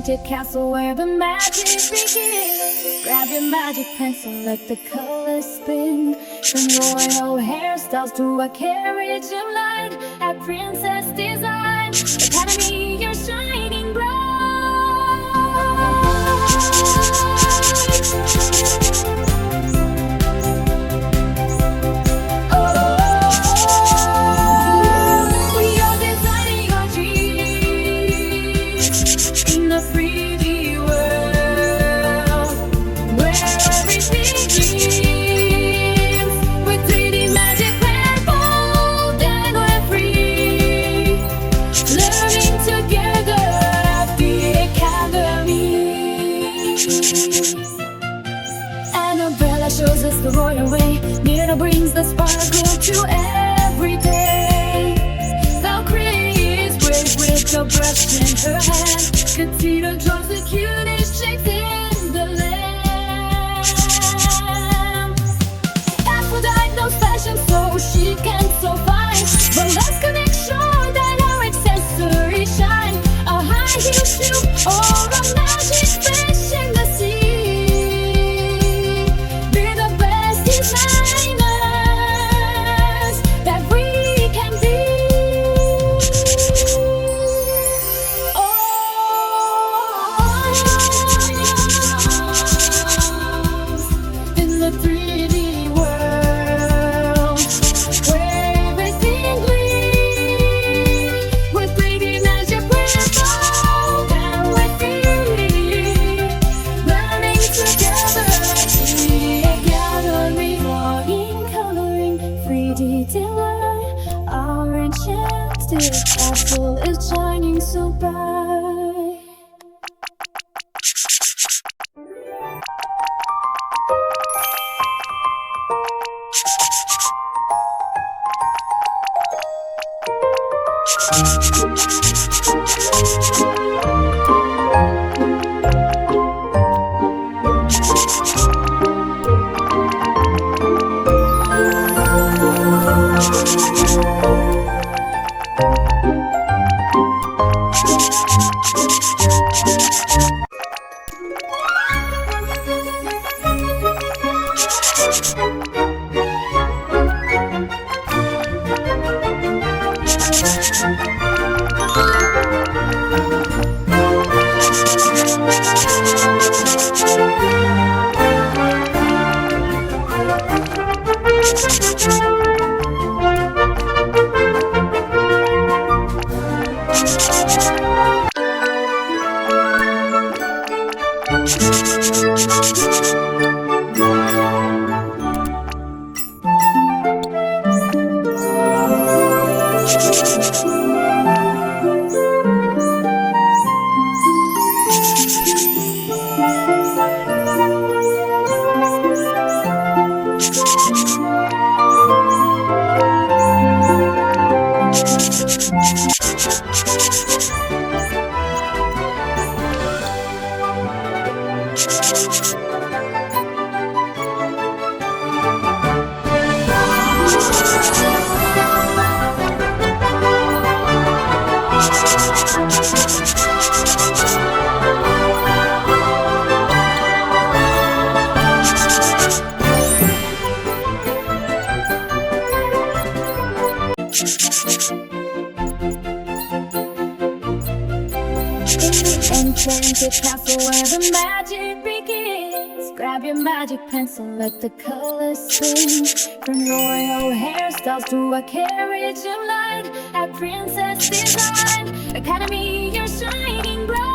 enchanted castle where the magic begins. Grab your magic pencil, let the colors spin. From royal hairstyles to a carriage of light at Princess Design Academy, you're shining bright. Annabella shows us the royal way. Nina brings the sparkle to every day. Valkyrie is brave with a brush in her hand. Katina draws the cutest shapes in the land. Aphrodite knows fashion, so she can so fine. But let's connect sure that our accessories shine. A high heel shoe or a magic fish in the sea. Our enchanted castle is shining so bright. Enchanted castle where the magic begins. Grab your magic pencil, let the colors spin. From royal hairstyles to a carriage of light at Princess Design Academy, you're shining bright.